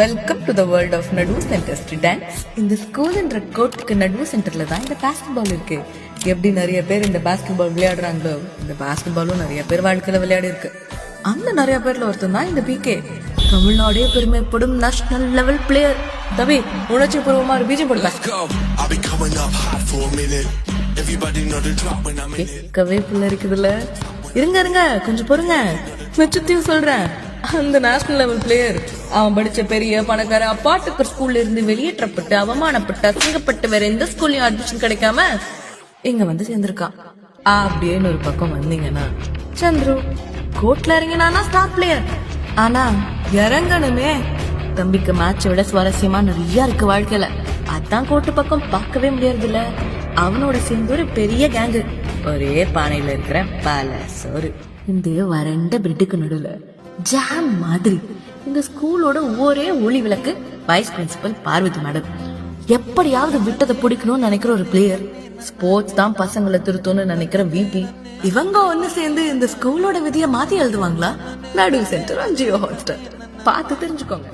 Welcome to the world of நடு center students. இந்த ஸ்கூல்ன்ற கோர்ட்டுக்கு நடு சென்டர்ல தான் இந்த பாஸ்கெட் பால் இருக்கு. எப்படி நிறைய பேர் இந்த பாஸ்கெட் பால் விளையாடுறாங்களோ, இந்த பாஸ்கெட் பாலும் நிறைய பேர் வாழ்க்கையில விளையாடி இருக்கு. அந்த நிறைய பேர்ல ஒருத்தன் தான் இந்த பிகே. தமிழ்நாடே பெருமைப்படும் நேஷனல் லெவல் பிளேயர். தவி உணர்ச்சி பூர்வமா ஒரு பீஜம் போடுவேன். கேட்கவே பிள்ளை இருக்குதுல்ல. இருங்க இருங்க கொஞ்சம் பொறுங்க, மெச்சுத்தியும் சொல்றேன். அந்த நேஷனல் லெவல் பிளேயர் அவன் படிச்ச பெரிய பணக்கார அப்பாட்டுக்கு ஸ்கூல்ல இருந்து வெளியேற்றப்பட்டு அவமானப்பட்டு அசிங்கப்பட்டு வேற எந்த ஸ்கூல்லயும் அட்மிஷன் கிடைக்காம இங்க வந்து சேர்ந்திருக்கான். அப்படின்னு ஒரு பக்கம் வந்தீங்கன்னா சந்துரு கோர்ட்ல இறங்கினானா ஸ்டார் பிளேயர். ஆனா இறங்கணுமே தம்பிக்கு மேட்சை விட சுவாரஸ்யமா நிறைய இருக்கு வாழ்க்கையில. அதான் கோர்ட்டு பக்கம் பார்க்கவே முடியாது இல்ல. அவனோட சேர்ந்து ஒரு பெரிய கேங்கு, ஒரே பானையில இருக்கிற பல சோறு. இந்த வறண்ட பிரெட்டுக்கு நடுவுல ஜாம் மாதிரி இந்த ஸ்கூலோட ஒரே ஒளி விளக்கு வைஸ் பிரின்சிபல் பார்வதி மேடம். எப்படியாவது விட்டதை பிடிக்கணும்னு நினைக்கிற ஒரு பிளேயர், ஸ்போர்ட்ஸ் தான் பசங்களை திருத்தணும்னு நினைக்கிற விபி. இவங்க ஒண்ணு சேர்ந்து இந்த ஸ்கூலோட விதியை மாத்தி எழுதுவாங்களா? நடு சென்டர் ஜியோ ஹாட்ஸ்டார் பார்த்து தெரிஞ்சுக்கோங்க.